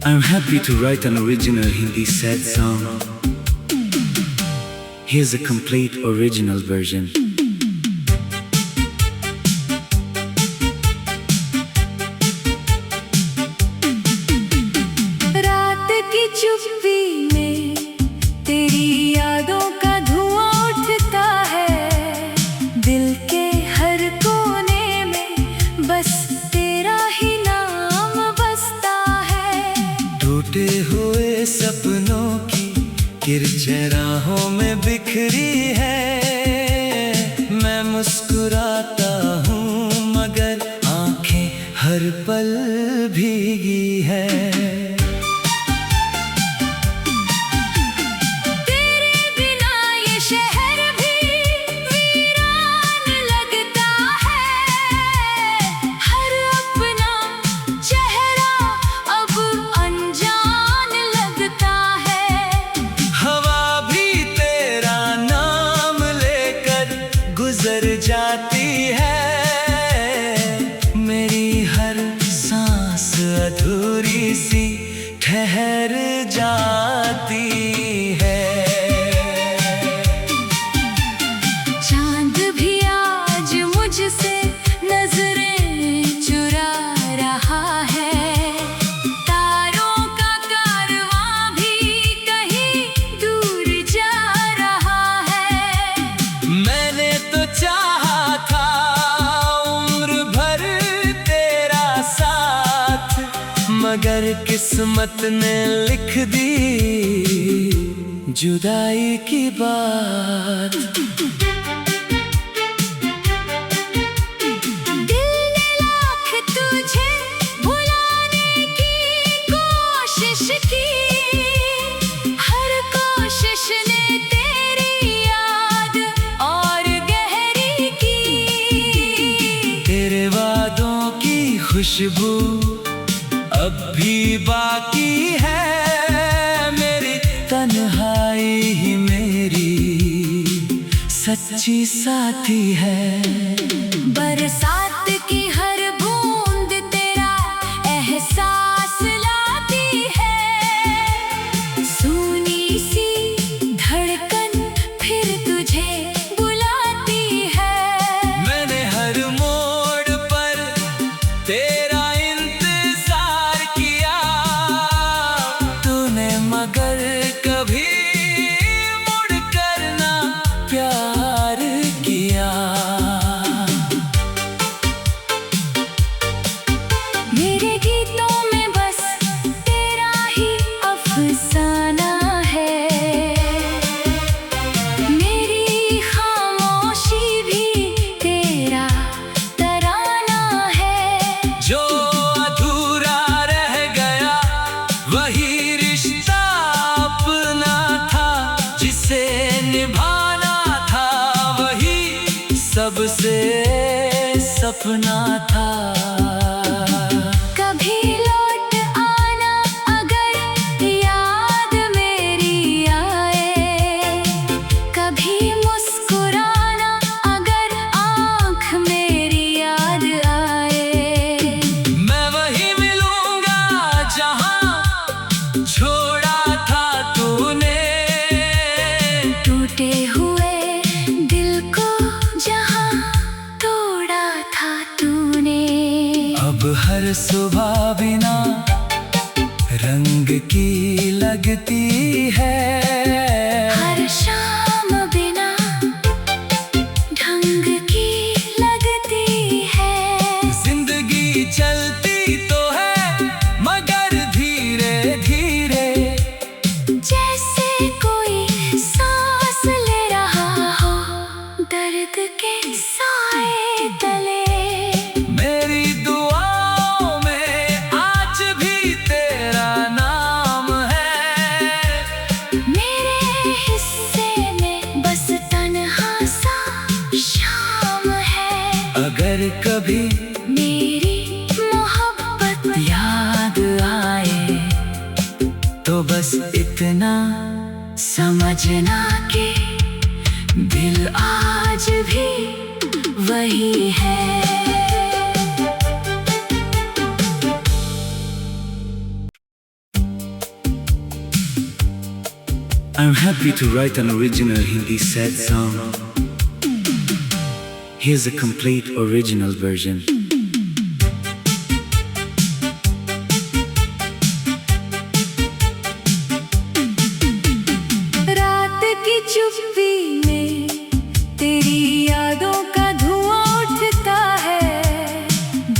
I'm happy to write an original Hindi sad song. Here's a complete original version. रात की चुप्पी में तेरी यादों का धुआं उठता है। दिल के हर कोने में बस तेरा ही नाम बसता है। टूटे हुए सपनों की किरचें राहों में बिखरी है। मैं मुस्कुराता हूँ मगर आंखें हर पल भीगी है। गुजर जाती है मेरी हर सांस अधूरी सी ठहर जाती है। चांद भी आज मुझसे नजरें चुरा रहा है। तारों का कारवां भी कहीं दूर जा रहा है। मैंने तो चाहा था उम्र भर तेरा साथ, मगर किस्मत ने लिख दी जुदाई की बात। दिल ने लाख तुझे भुलाने की कोशिश की। हर कोशिश ने तेरी याद और गहरी की। तेरे वादों की खुशबू अब भी बाकी है। मेरी तन्हाई ही मेरी सच्ची साथी है। बरसात की हर बूंद तेरा एहसास लाती है। सूनी सी धड़कन फिर तुझे बुलाती है। मैंने हर मोड़ पर तेरा इंतजार किया, तूने मगर कभी मुड़कर ना प्यार किया। मेरे गीतों में बस तेरा ही अफसाना है। मेरी खामोशी भी तेरा तराना है। जो अधूरा रह गया वही रिश्ता अपना था, जिसे निभाना था वही सबसे सपना था। कभी लौट आना अगर याद मेरी आए। कभी मुस्कुराना अगर आँख मेरी याद आए। मैं वही मिलूंगा जहां छोड़ा था तूने। टूटे हुए दिल को जहाँ तोड़ा था तूने। अब हर सुबह बिना रंग की लगती है। हर शाम बिना ढंग की लगती है। जिंदगी चलती तो है मगर धीरे धीरे। जैसे कोई सांस ले रहा हो दर्द के साए तले। मेरी दुआओं में आज भी तेरा नाम है। मेरे हिस्से में बस तन्हा सा शाम है। अगर कभी मेरी मोहब्बत याद आए तो बस इतना समझना कि दिल आज भी वही है। I'm happy to write an original Hindi sad song. Here's a complete original version. रात की चुप्पी में तेरी यादों का धुआं उठता है।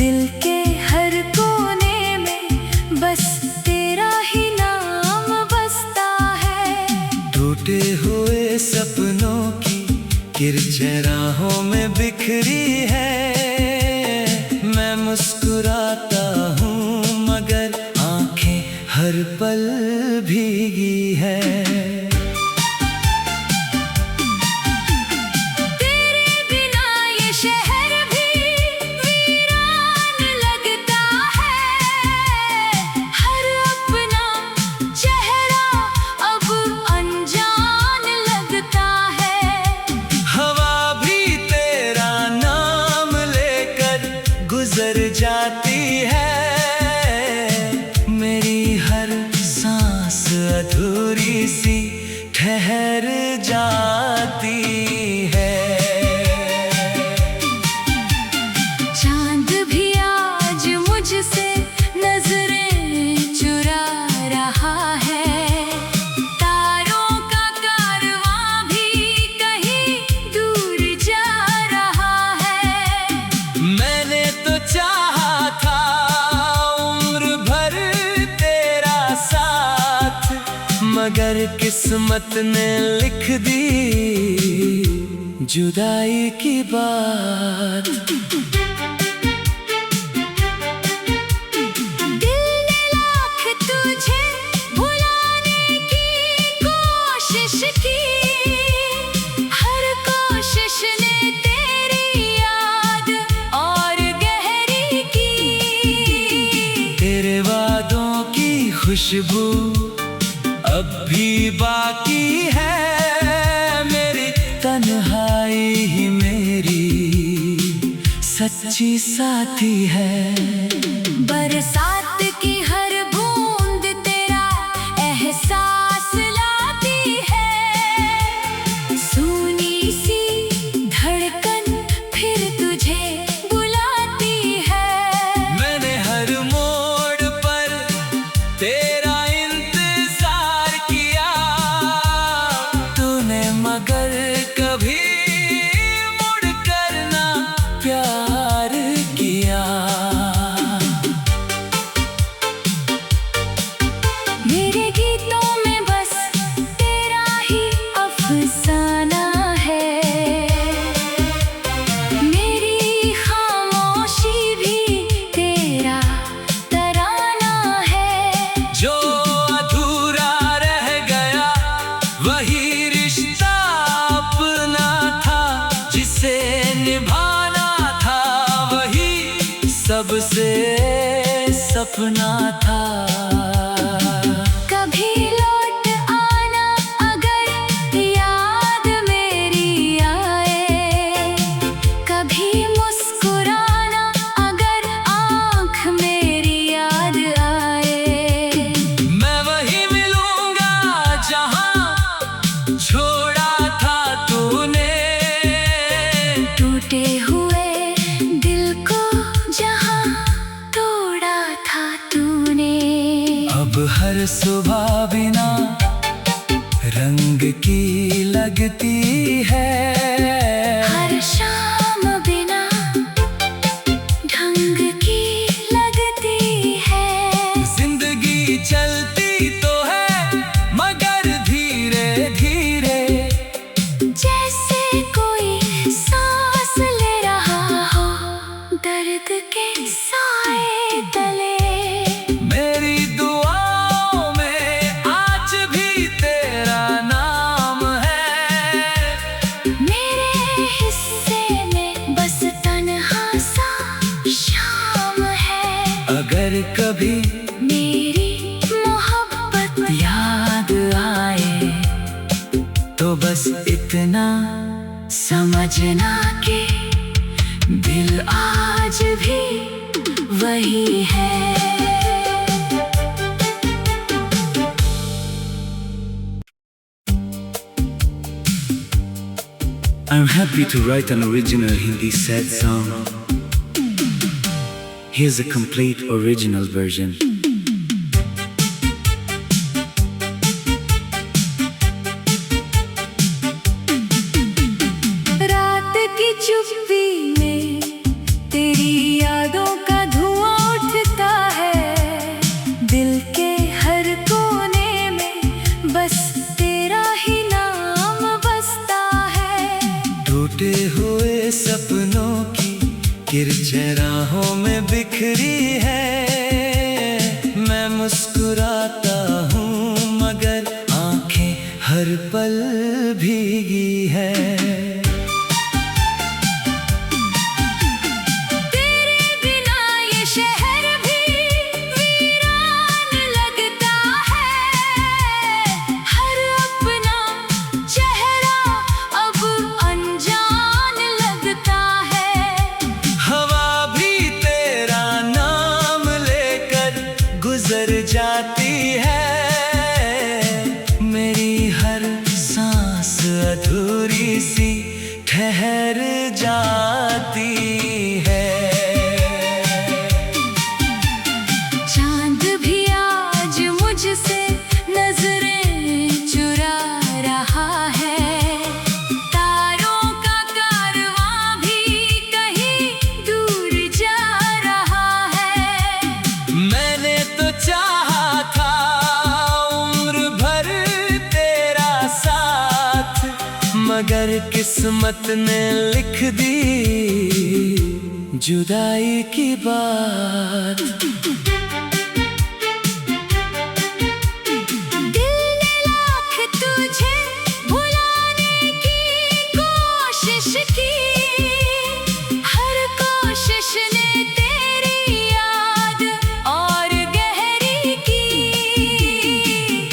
दिल के हर कोने में बस तेरा ही नाम बसता है। टूटे हुए सपनों की किरचें राहों में बिखरी है। मैं मुस्कुराता हूँ मगर आंखें हर पल भीगी है। जाती है मेरी हर सांस अधूरी सी ठहर जाती है। चांद भी आज मुझसे नजरें चुरा रहा है। तारों का कारवां भी कहीं दूर जा रहा है। मैंने तो चाहा था उम्र भर तेरा साथ, मगर किस्मत ने लिख दी जुदाई की बात। दिल ने लाख तुझे भुलाने की कोशिश की। हर कोशिश ने तेरी याद और गहरी की। तेरे वादों की खुशबू अब भी बाकी है। मेरी तन्हाई ही मेरी सच्ची साथी है। बरसात की हर बूंद तेरा एहसास लाती है। सूनी सी धड़कन फिर तुझे बुलाती है। मैंने हर मोड़ पर तेरा इंतजार किया, तूने मगर कभी मुड़ कर ना प्यार किया। मेरे गीतों में बस तेरा ही अफसाना है। मेरी खामोशी भी तेरा तराना है। जो अधूरा रह गया वही रिश्ता अपना था, जिसे निभाना था वही सबसे सपना था। कभी लौट आना अगर याद मेरी आए। कभी मुस्कुराना अगर आँख मेरी याद आए। मैं वही मिलूंगा जहाँ छोड़ा था तूने। टूटे हुए दिल को जहाँ तोड़ा था तूने। अब हर सुबह बिना रंग की लगती है। हर शाम बिना ढंग की लगती है। जिंदगी चलती तो है मगर धीरे धीरे। जैसे कोई सांस ले रहा हो दर्द के साए तले। मेरी दुआओं में आज भी तेरा नाम है। मेरे हिस्से में बस तन्हा सा शाम है। अगर कभी मेरी मोहब्बत याद आए तो बस इतना समझना कि दिल आज भी वही है। I'm happy to write an original Hindi sad song. Here's a complete original version. रात की चुप्पी में तेरी यादों का धुआं उठता है, दिल के हर कोने में बस तेरा ही नाम बसता है। टूटे हुए सपनों की किरचें राहों में बिखरी है, मैं मुस्कुराता हूँ मगर आंखें हर पल भीगी है। गुजर जाती है, मेरी हर सांस अधूरी सी ठहर जाती है। चांद भी आज मुझसे नजरें चुरा रहा है, तारों का कारवां भी कहीं दूर जा रहा है। मैंने तो चाहा था उम्र भर तेरा साथ, मगर किस्मत ने लिख दी जुदाई की बात। दिल ने लाख तुझे भुलाने की कोशिश की, हर कोशिश ने तेरी याद और गहरी की।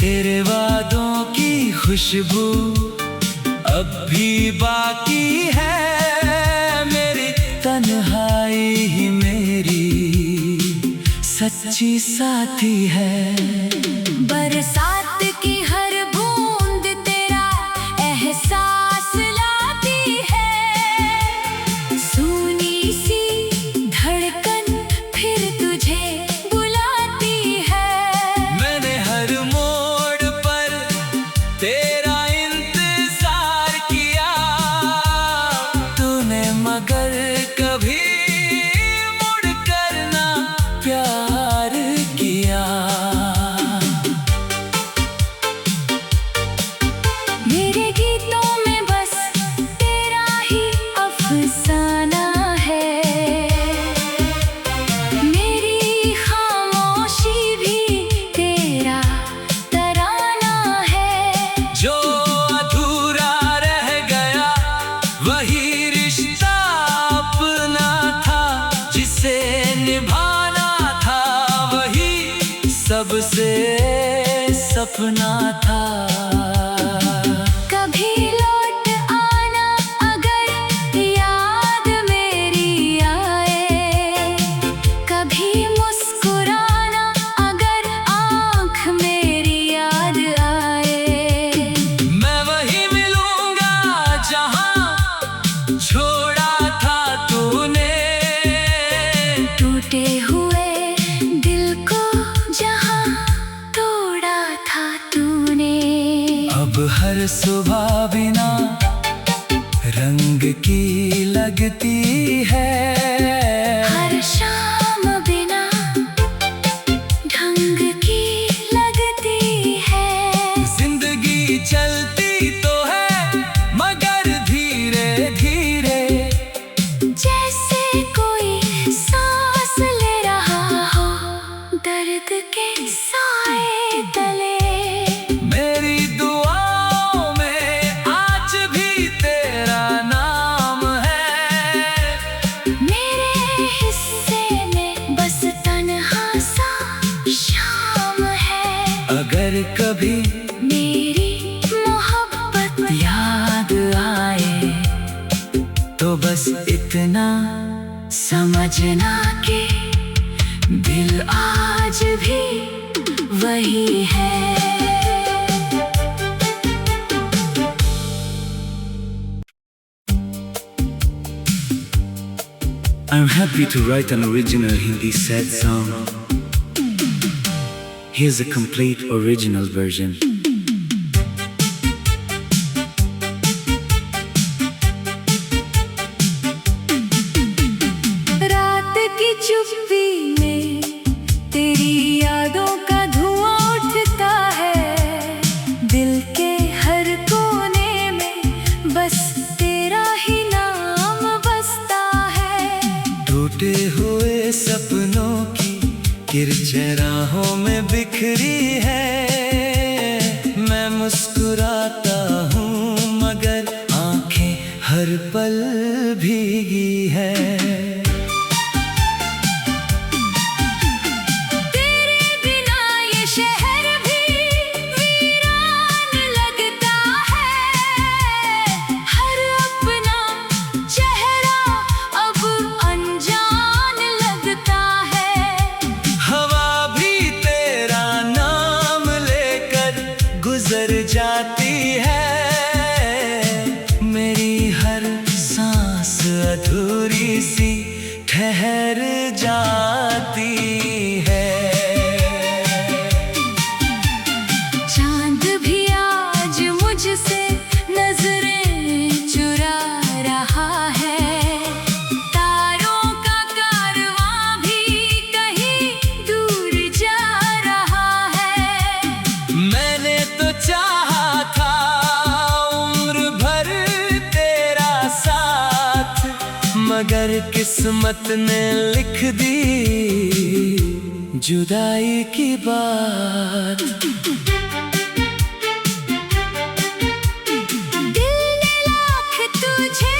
तेरे वादों की खुशबू अब भी बाकी है, मेरी तन्हाई ही मेरी सच्ची साथी है। बरसात की हर बूंद तेरा एहसास लाती है, सूनी सी धड़कन फिर तुझे बुलाती है। मैंने हर मोड़ पर तेरा इंतजार किया, तूने मगर कभी मुड़ कर ना प्यार किया। मेरे गीतों में बस तेरा ही अफसाना है, मेरी खामोशी भी तेरा तराना है। जो अधूरा रह गया वही रिश्ता अपना था, जिसे निभाना था वही सबसे सपना था। कभी लौट आना अगर याद मेरी आए, कभी मुस्कुराना अगर आँख मेरी याद आए। मैं वही मिलूंगा जहाँ छोड़ा था तूने, टूटे हुए दिल को जहाँ तोड़ा था तूने। अब हर सुबह बिना रंग की लगती है, हर शाम बिना ढंग की लगती है। जिंदगी चलती तो है मगर धीरे धीरे, जैसे कोई सांस ले रहा हो दर्द के साए तले। मेरी दुआओं में आज भी तेरा नाम है, मेरे हिस्से में बस तन्हा सा शाम है। अगर कभी मेरी मोहब्बत याद आए तो बस इतना समझना कि दिल आज भी वही है। I'm happy to write an original Hindi sad song. Here's a complete original version. रात की चुप्पी में तेरी यादों का धुआं उठता है, दिल के हर कोने में बस तेरा ही नाम बसता है। टूटे हुए सपनों की किरचें राहों में बिखरी है, मैं मुस्कुराता हूँ मगर आंखें हर पल भीगी है। तेरे बिना ये शहर भी वीरान लगता है, हर अपना चेहरा अब अनजान लगता है। हवा भी तेरा नाम लेकर गुजर जाती है, मेरी हर सांस अधूरी सी ठहर जाती है। चांद भी आज मुझसे नजरें चुरा रहा है, तारों का कारवां भी कहीं दूर जा रहा है। मैंने तो चाहा था उम्र भर तेरा साथ, मगर किस्मत ने लिख दी जुदाई की बात। दिल ने लाख तुझे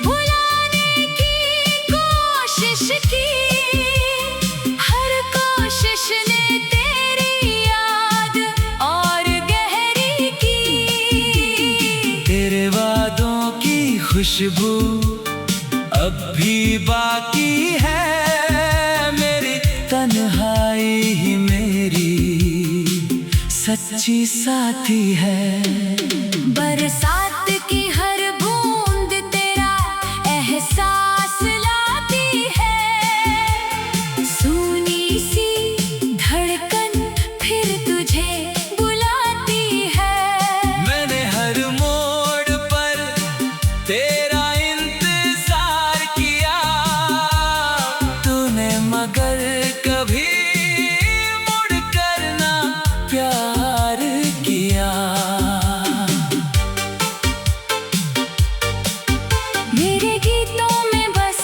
भुलाने की कोशिश की, हर कोशिश ने तेरी याद और गहरी की। तेरे वादों की खुशबू अब भी बाकी है, मेरी तन्हाई ही मेरी सच्ची साथी है। बरसात की हर बूंद तेरा एहसास लाती है, सूनी सी धड़कन फिर तुझे बुलाती है। मैंने हर मोड़ पर तेरा इंतजार किया, तूने मगर कभी मुड़कर ना प्यार किया। मेरे गीतों में बस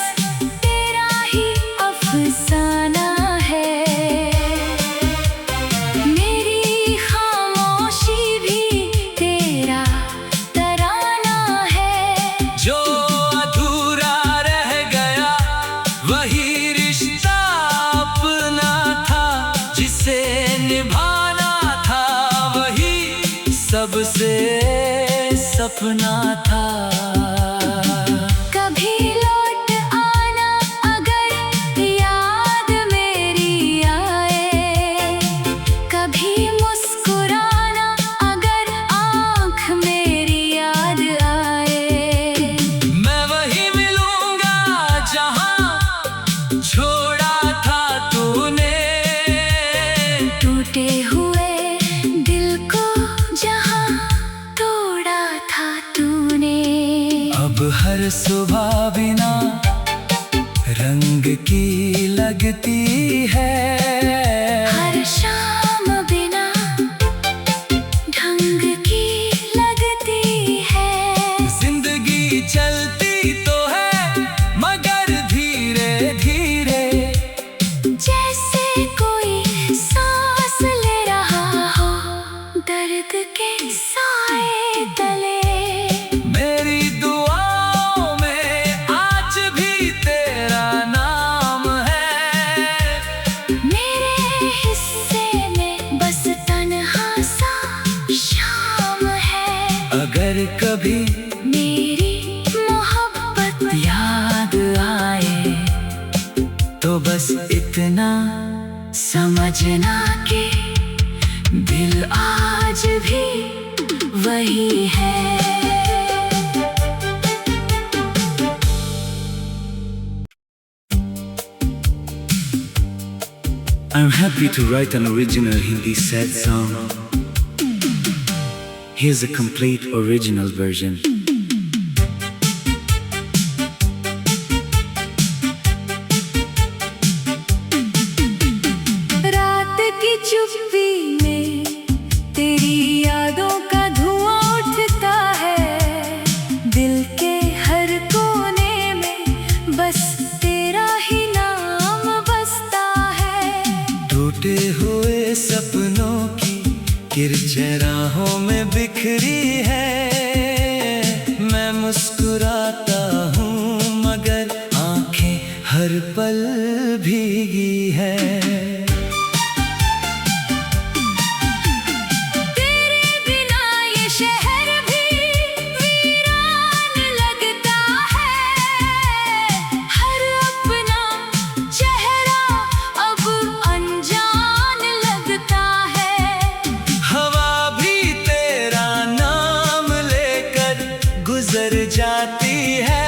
तेरा ही अफसाना है, मेरी खामोशी भी तेरा तराना है। जो अधूरा रह गया वही रिश्ता अपना था, जिसे निभाना था वही सबसे सपना था। कभी लौट आना अगर याद मेरी आए, कभी मुस्कुराना अगर आँख मेरी याद आए। मैं वही मिलूंगा जहां छोड़ा था तूने, टूटे हुए दिल को जहाँ तोड़ा था तूने। अब हर सुबह बिना रंग की लगती है, हर शाम बिना ढंग की लगती है। जिंदगी चलती तो है मगर धीरे धीरे, जैसे कोई सांस ले रहा हो दर्द के साए तले। मेरी दुआओं में आज भी तेरा नाम है, मेरे हिस्से में बस तन्हा सा शाम है। अगर कभी मेरी मोहब्बत याद आए तो बस इतना समझना कि दिल आज भी वही है। I'm happy to write an original Hindi sad song. Here's a complete original version. रात की चुप्पी में तेरी यादों का धुआं उठता है। दिल के हर कोने में बस तेरा ही नाम बसता है। टूटे हुए सपनों की किरचें राहों में बिखरी है। मैं मुस्कुराता हूँ मगर आंखें हर पल भीगी है। जाती है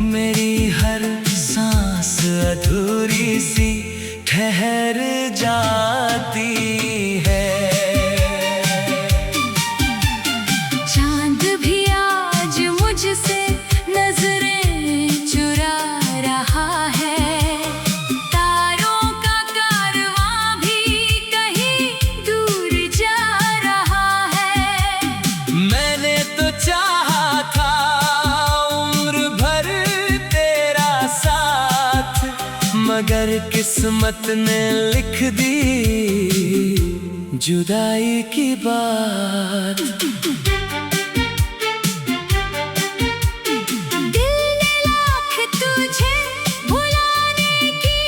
मेरी हर सांस अधूरी सी ठहर जाती है। चांद भी आज मुझसे नजरें चुरा रहा है। तारों का कारवां भी कहीं दूर जा रहा है। मैंने तो चाहा था उम्र भर तेरा साथ, मगर किस्मत ने लिख दी जुदाई की बात। दिल ने लाख तुझे भुलाने की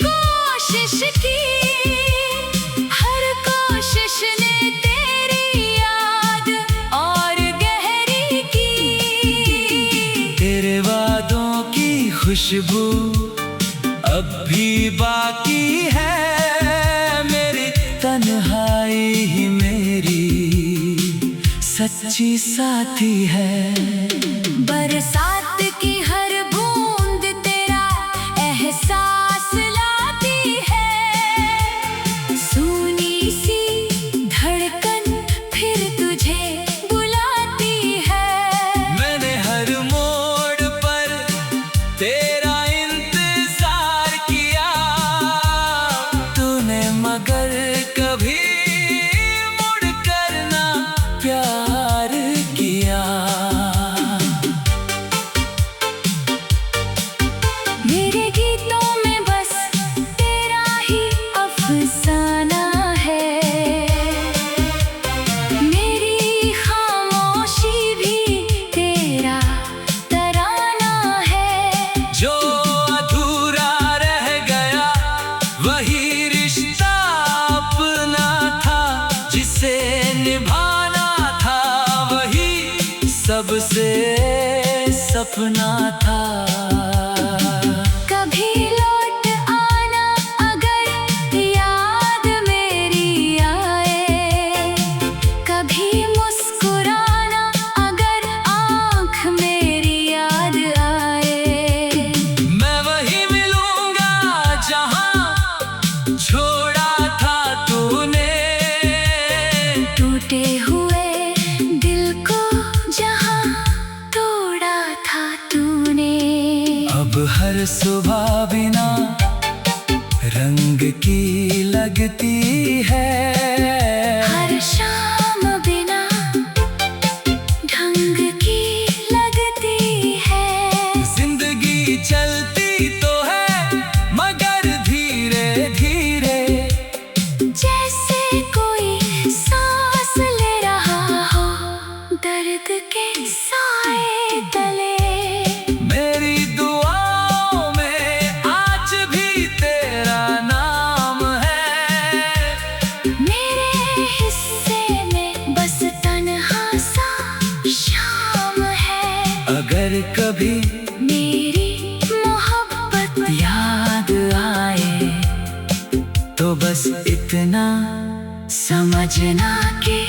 कोशिश की। हर कोशिश ने तेरी याद और गहरी की। तेरे वादों की खुशबू अब भी बाकी है। मेरी तन्हाई ही मेरी सच्ची साथी है। बरसात की हर बूंद तेरा एहसास लाती है। सूनी सी धड़कन फिर तुझे बुलाती है। मैंने हर मोड़ पर तेरा इंतजार किया, तूने मगर कभी मुड़कर ना प्यार किया। मेरे गीतों में बस तेरा ही अफसाना है। मेरी खामोशी भी तेरा तराना है। जो अधूरा रह गया वही रिश्ता अपना था, जिसे निभाना था वही सबसे सपना था। कभी लौट आना अगर याद मेरी आए। कभी मुस्कुराना अगर आँख मेरी याद आए। मैं वही मिलूंगा जहाँ छोड़ा था तूने। टूटे हुए दिल को जहाँ तोड़ा था तूने। अब हर सुबह बिना रंग की लगती है। हर शाम बिना ढंग की लगती है। जिंदगी चलती तो है मगर धीरे धीरे। जैसे कोई सांस ले रहा हो दर्द के साए तले। मेरी दुआओं में आज भी तेरा नाम है। मेरे हिस्से में बस तन्हा सा शाम है। अगर कभी मेरी मोहब्बत याद आए तो बस इतना समझना कि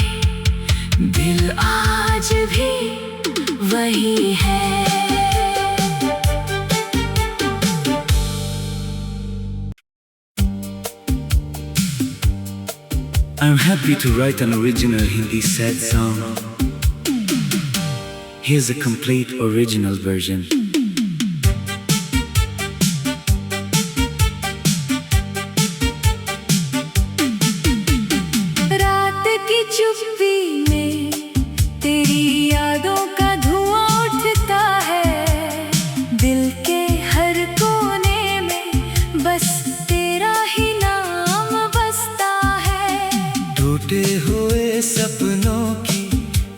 दिल आज भी वही है। I'm happy to write an original Hindi sad song. Here's a complete original version. रात की चुप्पी में तेरी यादों का धुआं उठता है। दिल के हर कोने में बस तेरा ही नाम बसता है। टूटे हुए सपनों की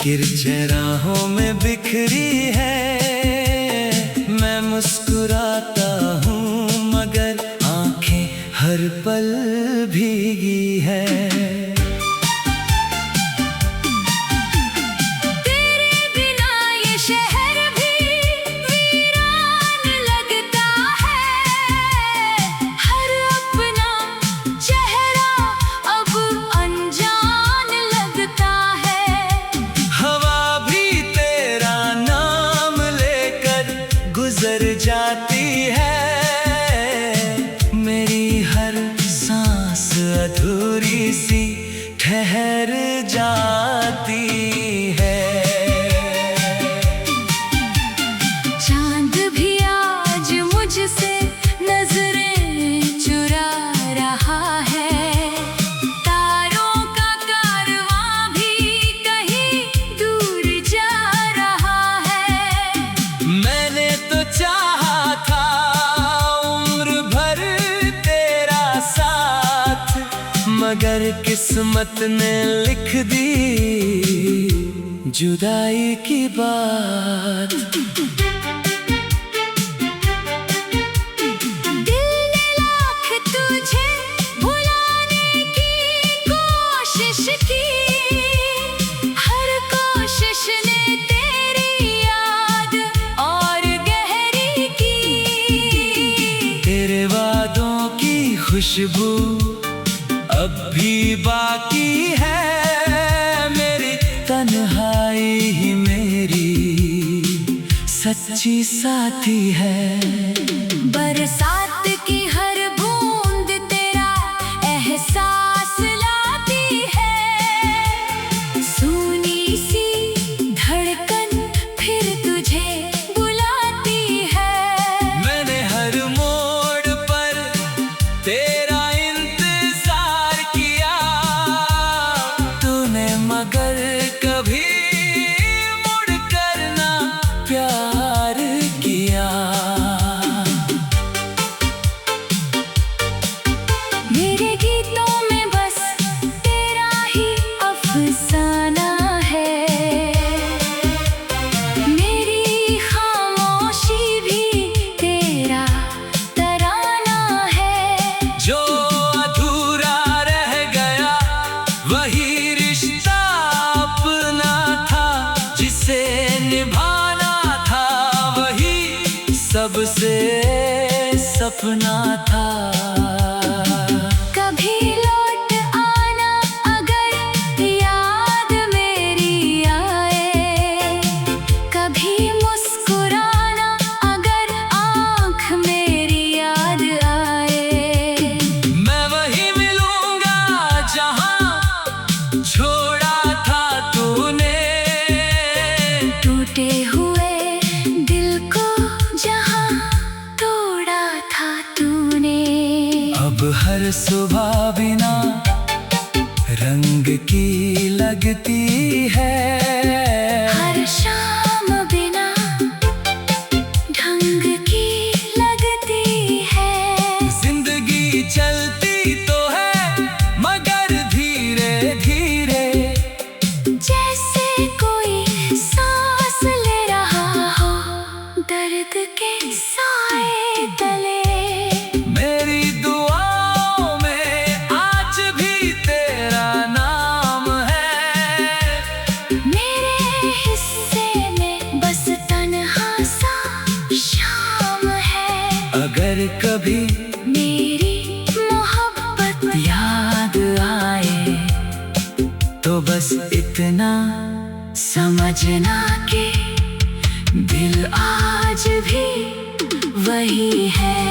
किरचें राहों में बिखरी है। मैं मुस्कुराता हूँ मगर आंखें हर पल भीगी है। जाती है मेरी हर सांस अधूरी सी ठहर जाती है। चांद भी आज मुझसे नजरें चुरा रहा है। तारों का कारवां भी कहीं दूर जा रहा है। मैंने तो चाहा था उम्र भर तेरा साथ, मगर किस्मत ने लिख दी जुदाई की बात। दिल ने लाख तुझे भुलाने की कोशिश की। हर कोशिश ने तेरी याद और गहरी की। तेरे वादों की खुशबू अब भी बाकी है। मेरी तन्हाई ही मेरी सच्ची साथी है। बरसात की हर बूंद तेरा एहसास लाती है। सूनी सी धड़कन फिर तुझे बुलाती है। मैंने हर मोड़ पर तेरा इंतजार किया, तूने मगर कभी मुड़ कर ना प्यार किया। मेरे गीतों में बस तेरा ही अफसाना है। मेरी खामोशी भी तेरा तराना है। जो अधूरा रह गया वही रिश्ता अपना था, जिसे निभाना था वही सबसे सपना था। कभी लौट आना अगर याद मेरी आए। कभी मुस्कुराना अगर आँख मेरी याद आए। मैं वही मिलूंगा जहाँ छोड़ा था तूने। टूटे हुए दिल को जहाँ तोड़ा था तूने। अब हर सुबह बिना रंग की लगती है। हर शाम बिना ढंग की लगती है। जिंदगी चलती तो है मगर धीरे धीरे। जैसे कोई सांस ले रहा हो दर्द के साए तले। मेरी दुआओं में आज भी तेरा नाम है। मेरे हिस्से में बस तन्हा सा शाम है। अगर कभी मेरी मोहब्बत याद आए तो बस इतना समझना कि दिल आज भी वही है।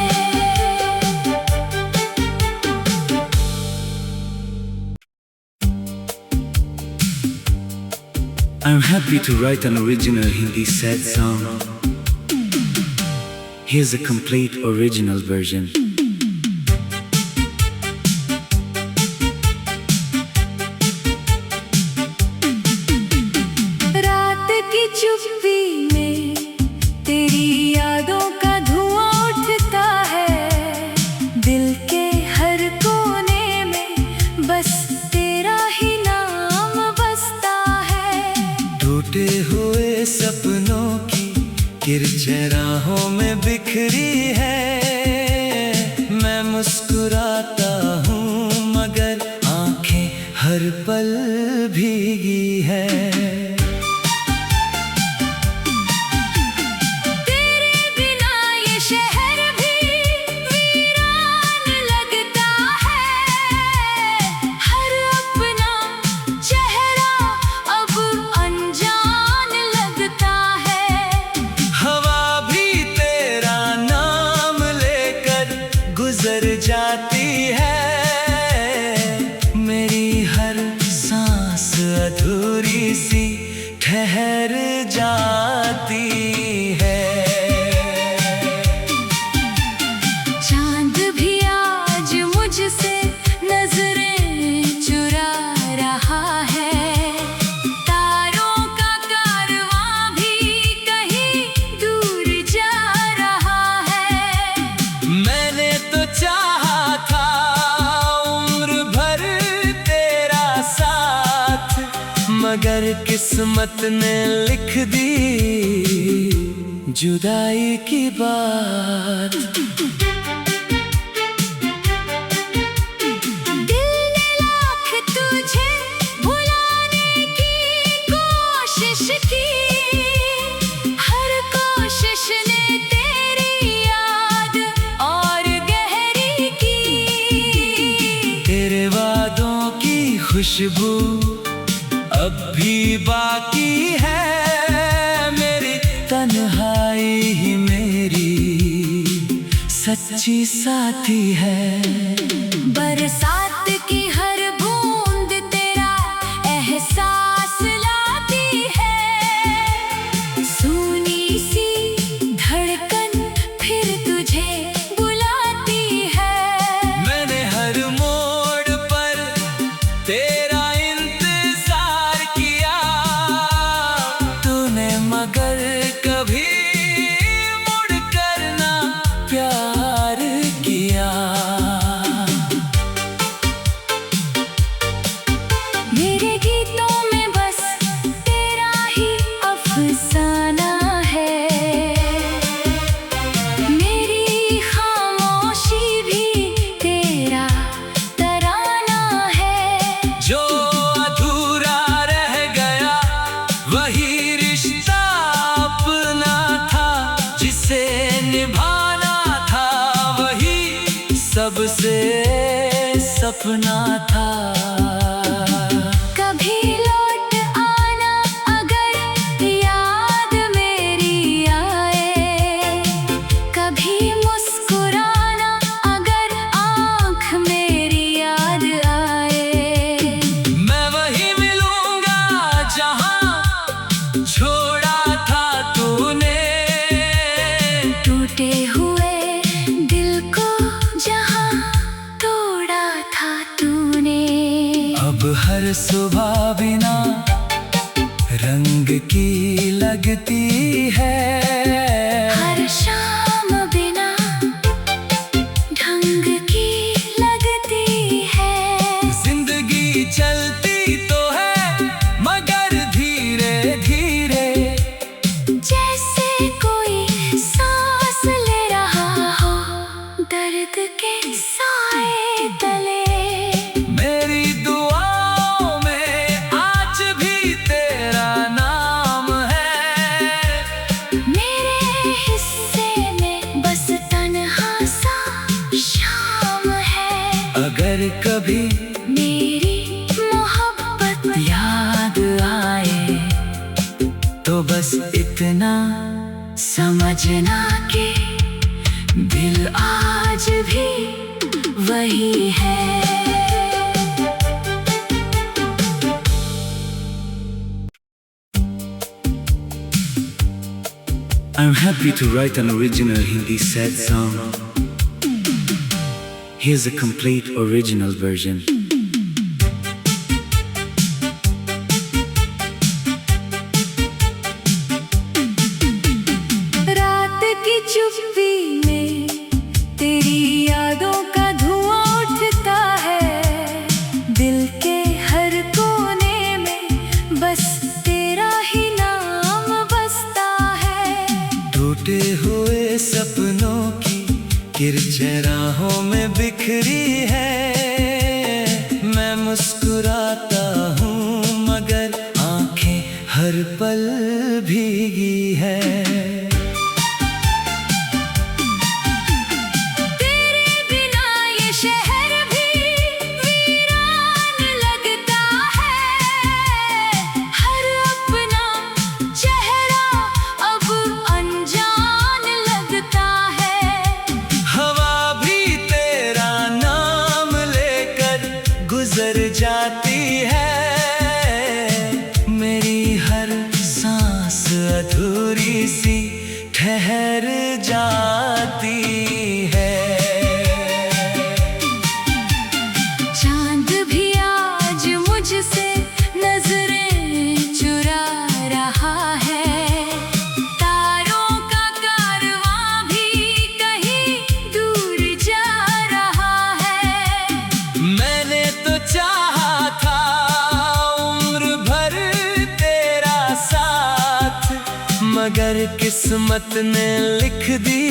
I'm happy to write an original Hindi sad song. Here's a complete original version. रात की चुप्पी में तेरी यादों का धुआं उठता है, दिल के हर कोने में बस तेरा ही नाम बसता है। टूटे हुए सपनों की किरचें राहों में बिखरी है, मैं मुस्कुराता हूँ मगर आंखें हर पल भीगी है। तेरे बिना ये शहर भी वीरान लगता है, हर अपना चेहरा अब अनजान लगता है। हवा भी तेरा नाम लेकर गुजर जाती है, मेरी हर सांस अधूरी सी ठहर जाती है। चांद भी आज मुझसे नजरें चुरा रहा है, तारों का कारवां भी कहीं दूर जा रहा है। मैंने तो चाहा था उम्र भर तेरा साथ, मगर किस्मत ने लिख दी जुदाई की बात। दिल ने लाख तुझे भुलाने की कोशिश की, हर कोशिश ने तेरी याद और गहरी की। तेरे वादों की खुशबू अब भी बाकी है, मेरी तन्हाई ही मेरी सच्ची साथी है। बरसात की हर बूंद तेरा एहसास लाती है, सूनी सी धड़कन फिर तुझे बुलाती है। मैंने हर मोड़ पर तेरा इंतजार किया, तूने मगर कभी मुड़कर ना प्यार किया। मेरे गीतों में बस तेरा ही अफसाना है, मेरी खामोशी भी तेरा तराना है। जो अधूरा रह गया वही रिश्ता अपना था, जिसे निभाना था वही सबसे सपना था। कभी लौट आना अगर याद मेरी आए, कभी मुस्कुराना अगर आँख मेरी याद आए। मैं वही मिलूंगा जहां छोड़ा था तूने, टूटे हुए दिल को जहाँ तोड़ा था तूने। अब हर सुबह बिना रंग की लगती है, हर शाम बिना ढंग की लगती है। जिंदगी चलती तो है मगर धीरे धीरे, जैसे कोई सांस ले रहा हो दर्द के साए तले। मेरी दुआओं में आज भी तेरा नाम है, मेरे हिस्से में बस तन्हा सा शाम है। अगर कभी मेरी मोहब्बत याद आए तो बस इतना समझना कि दिल आज भी वही है। I'm happy to write an original Hindi sad song. Here's a complete original version. रात की चुप्पी में तेरी यादों का धुआं उठता है, दिल के हर कोने में बस तेरा ही नाम बसता है। टूटे हुए सपनों की किरचें राहों में बिखरी है, मैं मुस्कुराता हूँ मगर आंखें हर पल भीगी है। गुजर जाती है, मेरी हर सांस अधूरी सी ठहर जाती है। चांद भी आज मुझसे नजरें चुरा रहा है, तारों का कारवां भी कहीं दूर जा रहा है। मैंने तो चाहा था उम्र भर तेरा साथ, मगर किस्मत ने लिख दी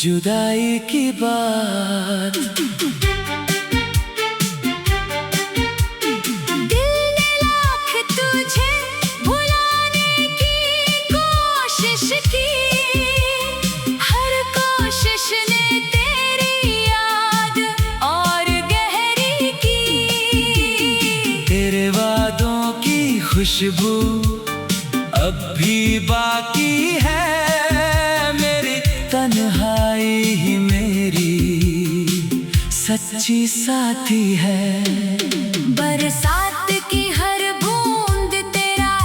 जुदाई की बात। दिल ने लाख तुझे भुलाने की कोशिश की, हर कोशिश ने तेरी याद और गहरी की। तेरे वादों की खुशबू अब भी बाकी है, मेरी तन्हाई ही मेरी सच्ची साथी है। बरसात की हर बूंद तेरा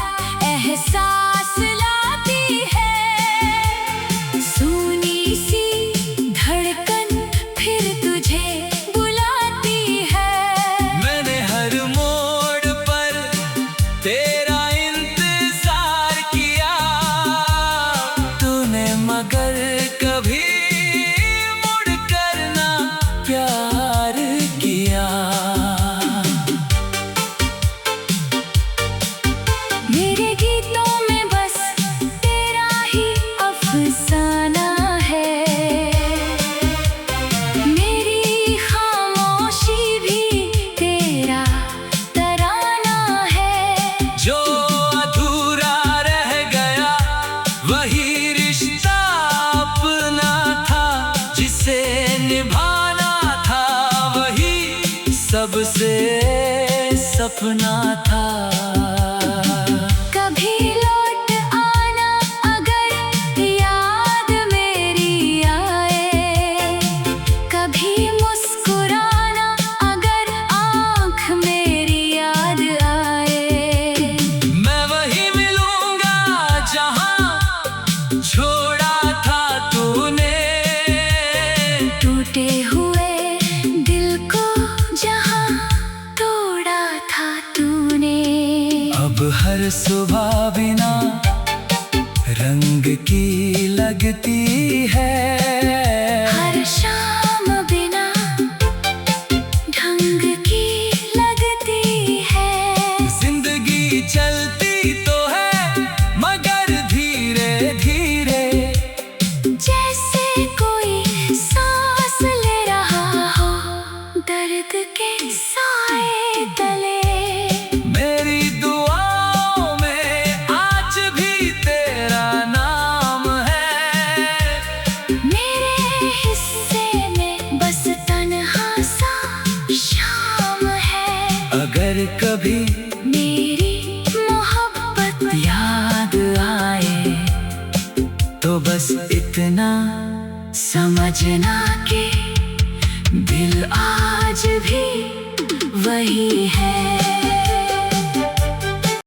एहसास लाती है, सूनी सी धड़कन फिर तुझे बुलाती है। मैंने हर मोड़ पर तेरा इंतजार किया, तूने मगर कभी मुड़कर ना प्यार किया। मेरे गीतों में बस तेरा ही अफसाना है, मेरी खामोशी भी तेरा तराना है। जो अधूरा रह गया वही रिश्ता अपना था, जिसे निभाना था वही सबसे सपना था। कभी लौट आना अगर याद मेरी आए, कभी मुस्कुराना अगर आँख मेरी याद आए। मैं वही मिलूंगा जहाँ छोड़ा था तूने, टूटे हुए दिल को जहाँ तोड़ा था तूने। अब हर सुबह बिना रंग की लगती है, हर शाम बिना ढंग की लगती है। जिंदगी चलती तो है मगर धीरे धीरे, जैसे कोई सांस ले रहा हो दर्द के साए तले। मेरी दुआओं में आज भी तेरा नाम है, मेरे हिस्से में बस तन्हा सा शाम है। अगर कभी मेरी मोहब्बत याद आए तो बस इतना समझना कि दिल आज भी वही है।